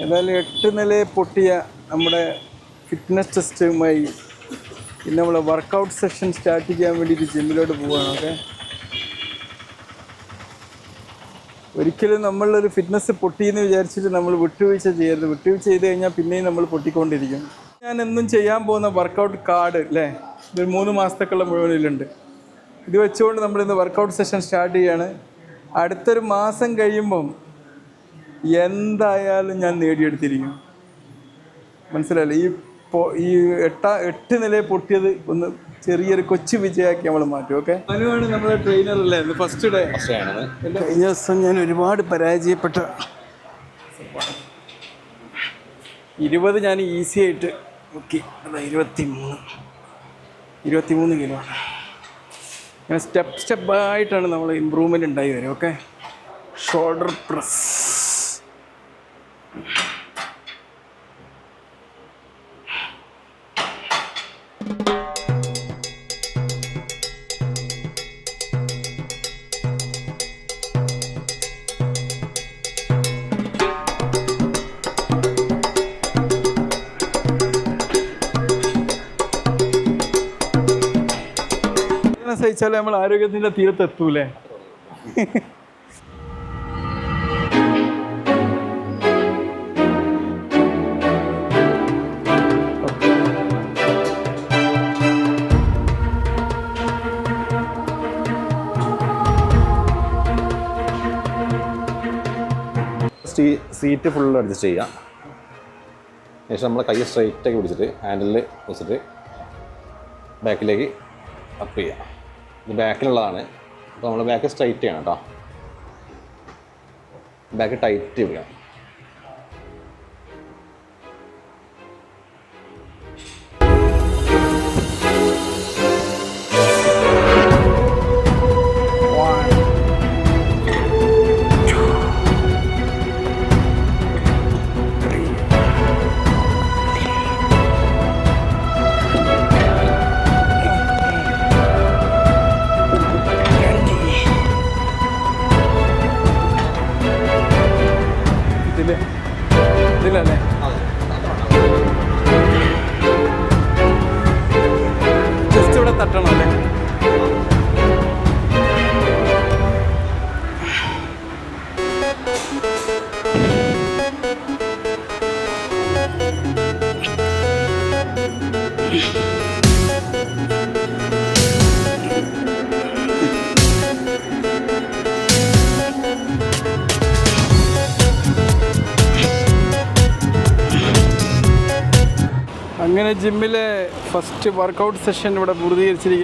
ഏതായാലും 8 നില പൊട്ടിയ നമ്മുടെ ഫിറ്റ്നസ് ടെസ്റ്റുമായി പിന്നെ നമ്മൾ വർക്കൗട്ട് സെഷൻ സ്റ്റാർട്ട് ചെയ്യാൻ വേണ്ടിയിട്ട് ജിമ്മിലോട്ട് പോവുകയാണ്. ഓക്കെ, ഒരിക്കലും നമ്മളൊരു ഫിറ്റ്നസ് പൊട്ടിയെന്ന് വിചാരിച്ചിട്ട് നമ്മൾ വിട്ടുവീഴ്ച ചെയ്യരുത്. വിട്ടുവീഴ്ച ചെയ്ത് കഴിഞ്ഞാൽ പിന്നെയും നമ്മൾ പൊട്ടിക്കൊണ്ടിരിക്കും. ഞാൻ എന്നും ചെയ്യാൻ പോകുന്ന വർക്കൗട്ട് കാർഡ് അല്ലേ, ഇത് 3 മാസത്തേക്കുള്ള മുഴുവനിലുണ്ട്. ഇത് വെച്ചുകൊണ്ട് നമ്മളിന്ന് വർക്കൗട്ട് സെഷൻ സ്റ്റാർട്ട് ചെയ്യാണ്. അടുത്തൊരു മാസം കഴിയുമ്പം എന്തായാലും ഞാൻ നേടിയെടുത്തിരിക്കും. മനസ്സിലായില്ലേ? ഈ 8 നില പൊട്ടിയത് ഒന്ന് ചെറിയൊരു കൊച്ചു വിജയമാക്കി നമ്മൾ മാറ്റും. ഓക്കെ, അനുവാണ് നമ്മുടെ ട്രെയിനർ അല്ലേ? ഫസ്റ്റ് ഡേ കഴിഞ്ഞ ദിവസം ഞാൻ ഒരുപാട് പരാജയപ്പെട്ട 20 ഞാൻ ഈസി ആയിട്ട് ഓക്കെ. അതാ 23 കിലോ ആണ്. അങ്ങനെ സ്റ്റെപ്പായിട്ടാണ് നമ്മൾ ഇമ്പ്രൂവ്മെൻ്റ് ഉണ്ടായി വരും. ഓക്കെ, ഷോൾഡർ പ്രസ്, സഹിച്ചാൽ നമ്മൾ ആരോഗ്യത്തിൻ്റെ തീരത്തെത്തൂലേ? സീറ്റ് ഫുൾ അഡ്ജസ്റ്റ് ചെയ്യാം. ശേഷം നമ്മൾ കൈ സ്ട്രൈറ്റാക്കി പിടിച്ചിട്ട് ഹാൻഡിൽ വെച്ചിട്ട് ബാക്കിലേക്ക് അപ്പ് ചെയ്യാം. ഇത് ബാക്കിലുള്ളതാണ്. അപ്പോൾ നമ്മൾ ബാക്ക് സ്ട്രൈറ്റ് ചെയ്യണം കേട്ടോ. ബാക്ക് ടൈറ്റ് ചെയ്യണം. ഇതിലല്ലേ? ജസ്റ്റ് ഇവിടെ തട്ടണം അല്ലേ? അങ്ങനെ ജിമ്മിലെ ഫസ്റ്റ് വർക്കൗട്ട് സെഷൻ ഇവിടെ പൂർത്തീകരിച്ചിരിക്കുക.